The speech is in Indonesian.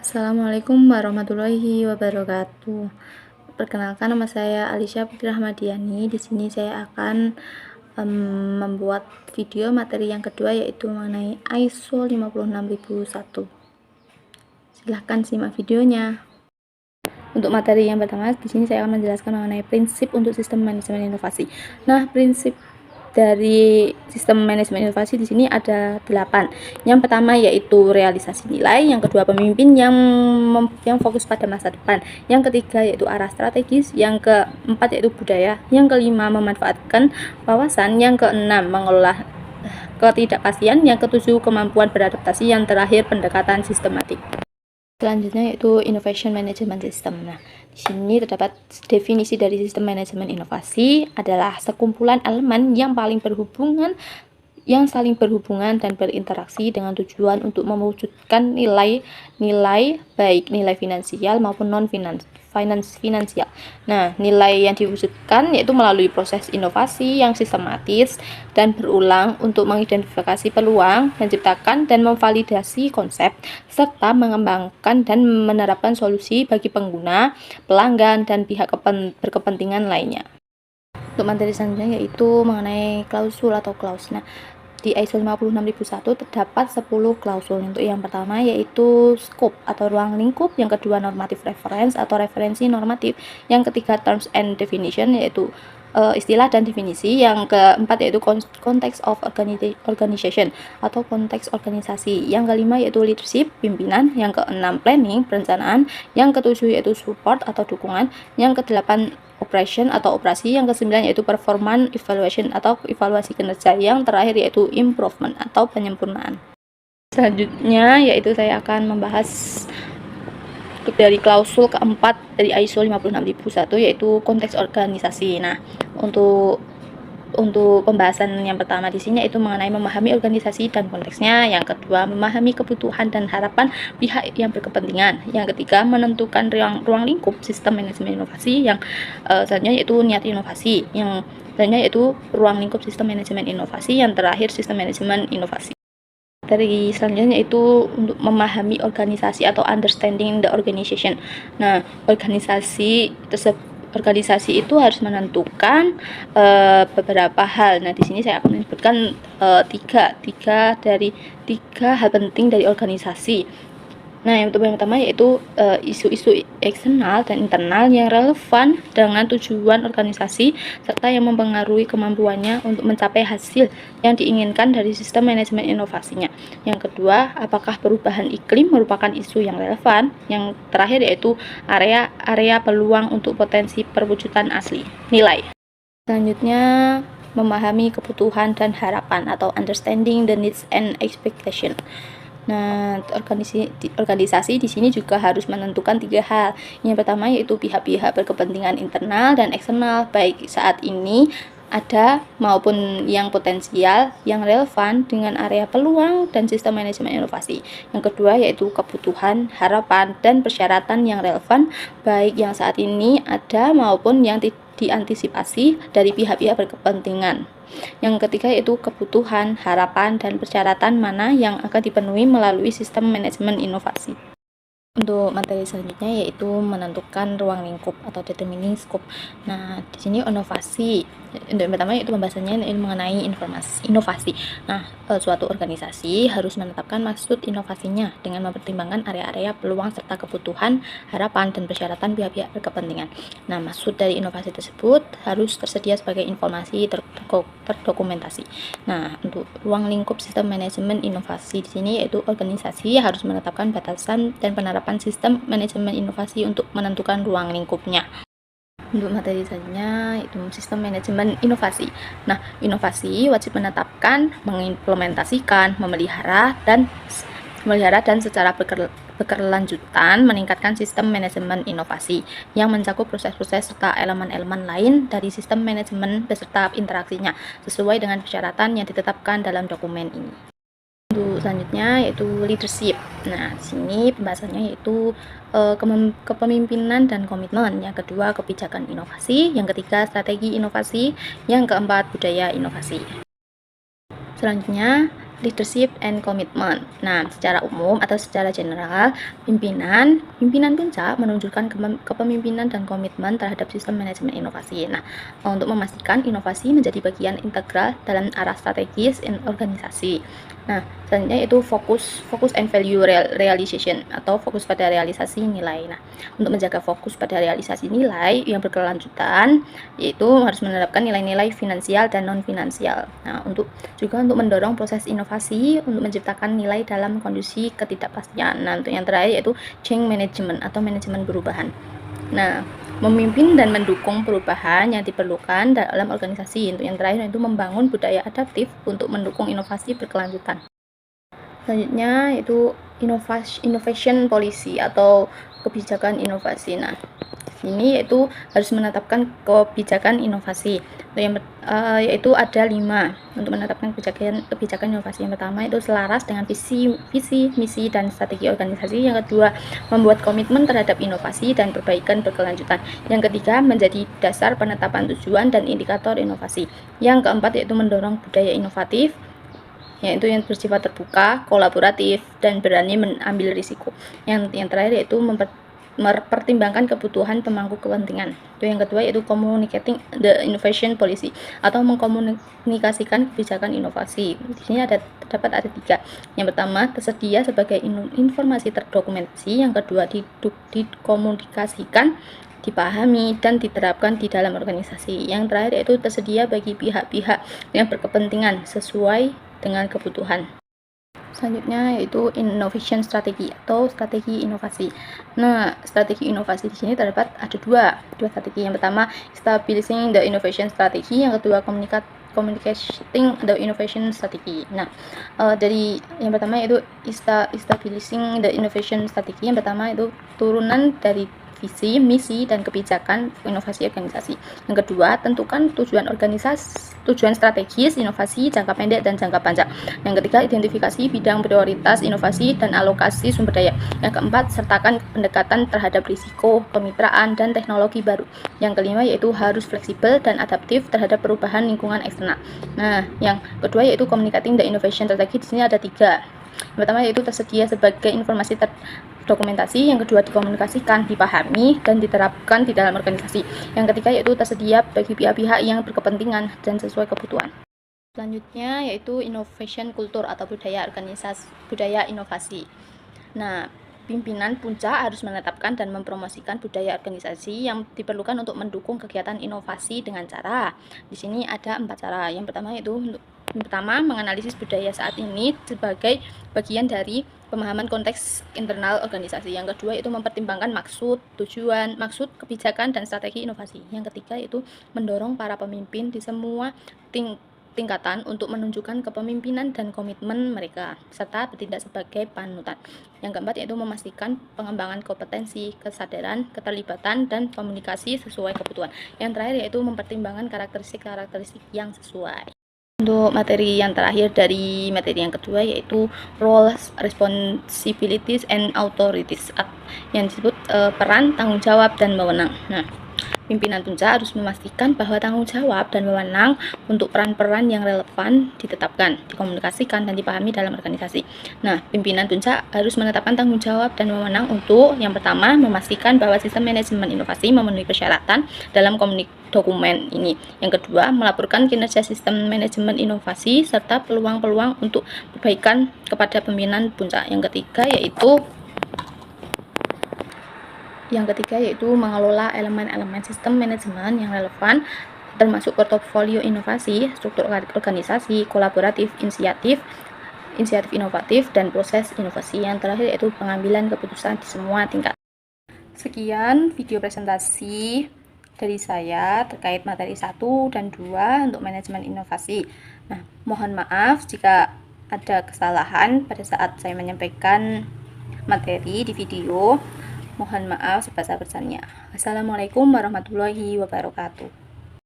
Assalamualaikum warahmatullahi wabarakatuh. Perkenalkan, nama saya Alisya Putri Rahmadiani. Di sini saya akan membuat video materi yang kedua, yaitu mengenai ISO 56001. Silahkan simak videonya. Untuk materi yang pertama, di sini saya akan menjelaskan mengenai prinsip untuk sistem manajemen inovasi. Nah, prinsip dari sistem manajemen inovasi di sini ada 8. Yang pertama yaitu realisasi nilai, yang kedua pemimpin yang fokus pada masa depan, yang ketiga yaitu arah strategis, yang keempat yaitu budaya, yang kelima memanfaatkan wawasan, yang keenam mengelola ketidakpastian, yang ketujuh kemampuan beradaptasi, yang terakhir pendekatan sistematik. Selanjutnya yaitu Innovation Management System. Nah, di sini terdapat definisi dari sistem manajemen inovasi adalah sekumpulan elemen yang saling berhubungan dan berinteraksi dengan tujuan untuk mewujudkan nilai baik nilai finansial maupun non finansial. Nah, nilai yang diwujudkan yaitu melalui proses inovasi yang sistematis dan berulang untuk mengidentifikasi peluang, menciptakan dan memvalidasi konsep, serta mengembangkan dan menerapkan solusi bagi pengguna, pelanggan, dan pihak berkepentingan lainnya. Untuk materi selanjutnya yaitu mengenai klausul atau klaus. Nah, di ISO 56001 terdapat 10 klausul. Untuk yang pertama yaitu scope atau ruang lingkup, yang kedua normative reference atau referensi normatif, yang ketiga terms and definition yaitu istilah dan definisi, yang keempat yaitu context of organization atau konteks organisasi, yang kelima yaitu leadership pimpinan, yang keenam planning perencanaan, yang ketujuh yaitu support atau dukungan, yang kedelapan operation atau operasi, yang kesembilan yaitu performance evaluation atau evaluasi kinerja, yang terakhir yaitu improvement atau penyempurnaan. Selanjutnya yaitu saya akan membahas dari klausul keempat dari ISO 56001 yaitu konteks organisasi. Nah, untuk pembahasan yang pertama di sini yaitu mengenai memahami organisasi dan konteksnya, yang kedua memahami kebutuhan dan harapan pihak yang berkepentingan, yang ketiga menentukan ruang lingkup sistem manajemen inovasi, yang selanjutnya yaitu niat inovasi, yang selanjutnya yaitu ruang lingkup sistem manajemen inovasi, yang terakhir sistem manajemen inovasi. Dari selanjutnya yaitu untuk memahami organisasi atau understanding the organization. Nah, organisasi itu harus menentukan beberapa hal. Nah, di sini saya akan menyebutkan tiga hal penting dari organisasi. Nah, yang pertama yaitu isu-isu eksternal dan internal yang relevan dengan tujuan organisasi serta yang mempengaruhi kemampuannya untuk mencapai hasil yang diinginkan dari sistem manajemen inovasinya. Yang kedua, apakah perubahan iklim merupakan isu yang relevan? Yang terakhir yaitu area peluang untuk potensi perwujudan asli nilai. Selanjutnya, memahami kebutuhan dan harapan atau understanding the needs and expectation. Nah, organisasi di sini juga harus menentukan tiga hal. Yang pertama yaitu pihak-pihak berkepentingan internal dan eksternal, baik saat ini ada maupun yang potensial, yang relevan dengan area peluang dan sistem manajemen inovasi. Yang kedua yaitu kebutuhan, harapan, dan persyaratan yang relevan, baik yang saat ini ada maupun yang diantisipasi dari pihak-pihak berkepentingan. Yang ketiga yaitu kebutuhan, harapan, dan persyaratan mana yang akan dipenuhi melalui sistem manajemen inovasi. Untuk materi selanjutnya yaitu menentukan ruang lingkup atau determining scope. Nah, di sini inovasi. Untuk yang pertama yaitu pembahasannya mengenai inovasi. Nah, suatu organisasi harus menetapkan maksud inovasinya dengan mempertimbangkan area-area peluang serta kebutuhan, harapan, dan persyaratan pihak-pihak berkepentingan. Nah, maksud dari inovasi tersebut harus tersedia sebagai informasi terdokumentasi. Nah, untuk ruang lingkup sistem manajemen inovasi di sini yaitu organisasi harus menetapkan batasan dan penerapan sistem manajemen inovasi untuk menentukan ruang lingkupnya. Untuk materi selanjutnya itu sistem manajemen inovasi. Nah, inovasi wajib menetapkan, mengimplementasikan, memelihara dan secara berkelanjutan meningkatkan sistem manajemen inovasi yang mencakup proses-proses serta elemen-elemen lain dari sistem manajemen beserta interaksinya sesuai dengan persyaratan yang ditetapkan dalam dokumen ini. Untuk selanjutnya yaitu leadership. Nah, di sini pembahasannya yaitu kepemimpinan dan komitmen. Yang kedua, kebijakan inovasi. Yang ketiga, strategi inovasi. Yang keempat, budaya inovasi. Selanjutnya, leadership and commitment. Nah, secara umum atau secara general, pimpinan puncak menunjukkan kepemimpinan dan komitmen terhadap sistem manajemen inovasi. Nah, untuk memastikan inovasi menjadi bagian integral dalam arah strategis organisasi. Nah, selanjutnya itu fokus and value realization atau fokus pada realisasi nilai. Nah, untuk menjaga fokus pada realisasi nilai yang berkelanjutan, yaitu harus menerapkan nilai-nilai finansial dan non finansial. Nah, untuk mendorong proses inovasi untuk menciptakan nilai dalam kondisi ketidakpastian. Nah, untuk yang terakhir yaitu change management atau manajemen perubahan. Nah, memimpin dan mendukung perubahan yang diperlukan dalam organisasi. Untuk yang terakhir itu membangun budaya adaptif untuk mendukung inovasi berkelanjutan. Selanjutnya itu innovation policy atau kebijakan inovasi. Nah, ini yaitu harus menetapkan kebijakan inovasi. Yaitu ada 5 untuk menetapkan kebijakan inovasi. Yang pertama itu selaras dengan visi, misi, dan strategi organisasi. Yang kedua, membuat komitmen terhadap inovasi dan perbaikan berkelanjutan. Yang ketiga, menjadi dasar penetapan tujuan dan indikator inovasi. Yang keempat yaitu mendorong budaya inovatif, yaitu yang bersifat terbuka, kolaboratif, dan berani mengambil risiko. Yang terakhir yaitu mempertimbangkan kebutuhan pemangku kepentingan. Itu yang kedua yaitu communicating the innovation policy atau mengkomunikasikan kebijakan inovasi. Di sini terdapat ada 3. Yang pertama, tersedia sebagai informasi terdokumentasi. Yang kedua, dikomunikasikan, dipahami, dan diterapkan di dalam organisasi. Yang terakhir yaitu tersedia bagi pihak-pihak yang berkepentingan sesuai dengan kebutuhan. Selanjutnya yaitu innovation strategi atau strategi inovasi. Nah, strategi inovasi di sini terdapat ada dua strategi. Yang pertama, establishing the innovation strategy. Yang kedua, communicating the innovation strategy. Nah, dari yang pertama yaitu establishing the innovation strategy. Yang pertama itu turunan dari visi, misi, dan kebijakan inovasi organisasi. Yang kedua, tentukan tujuan strategis inovasi jangka pendek dan jangka panjang. Yang ketiga, identifikasi bidang prioritas inovasi dan alokasi sumber daya. Yang keempat, sertakan pendekatan terhadap risiko, kemitraan, dan teknologi baru. Yang kelima yaitu harus fleksibel dan adaptif terhadap perubahan lingkungan eksternal. Nah, yang kedua yaitu communicating the innovation strategy. Di sini ada 3. Yang pertama yaitu tersedia sebagai informasi dokumentasi, yang kedua dikomunikasikan, dipahami, dan diterapkan di dalam organisasi. Yang ketiga yaitu tersedia bagi pihak-pihak yang berkepentingan dan sesuai kebutuhan. Selanjutnya yaitu innovation culture atau budaya inovasi. Nah, pimpinan puncak harus menetapkan dan mempromosikan budaya organisasi yang diperlukan untuk mendukung kegiatan inovasi dengan cara. Di sini ada 4 cara. Yang pertama, menganalisis budaya saat ini sebagai bagian dari pemahaman konteks internal organisasi. Yang kedua itu mempertimbangkan maksud, tujuan, kebijakan, dan strategi inovasi. Yang ketiga itu mendorong para pemimpin di semua tingkatan untuk menunjukkan kepemimpinan dan komitmen mereka, serta bertindak sebagai panutan. Yang keempat yaitu memastikan pengembangan kompetensi, kesadaran, keterlibatan, dan komunikasi sesuai kebutuhan. Yang terakhir yaitu mempertimbangkan karakteristik yang sesuai. Untuk materi yang terakhir dari materi yang kedua yaitu roles, responsibilities, and authorities, yang disebut peran, tanggung jawab, dan wewenang. Nah, pimpinan puncak harus memastikan bahwa tanggung jawab dan wewenang untuk peran-peran yang relevan ditetapkan, dikomunikasikan, dan dipahami dalam organisasi. Nah, pimpinan puncak harus menetapkan tanggung jawab dan wewenang untuk yang pertama, memastikan bahwa sistem manajemen inovasi memenuhi persyaratan dalam dokumen ini. Yang kedua, melaporkan kinerja sistem manajemen inovasi serta peluang-peluang untuk perbaikan kepada pimpinan puncak. Yang ketiga yaitu mengelola elemen-elemen sistem manajemen yang relevan termasuk portofolio inovasi, struktur organisasi, kolaboratif, inisiatif inovatif, dan proses inovasi. Yang terakhir yaitu pengambilan keputusan di semua tingkat. Sekian video presentasi dari saya terkait materi 1 dan 2 untuk manajemen inovasi. Nah, mohon maaf jika ada kesalahan pada saat saya menyampaikan materi di video. Mohon maaf sebesar-besarnya. Wassalamualaikum warahmatullahi wabarakatuh.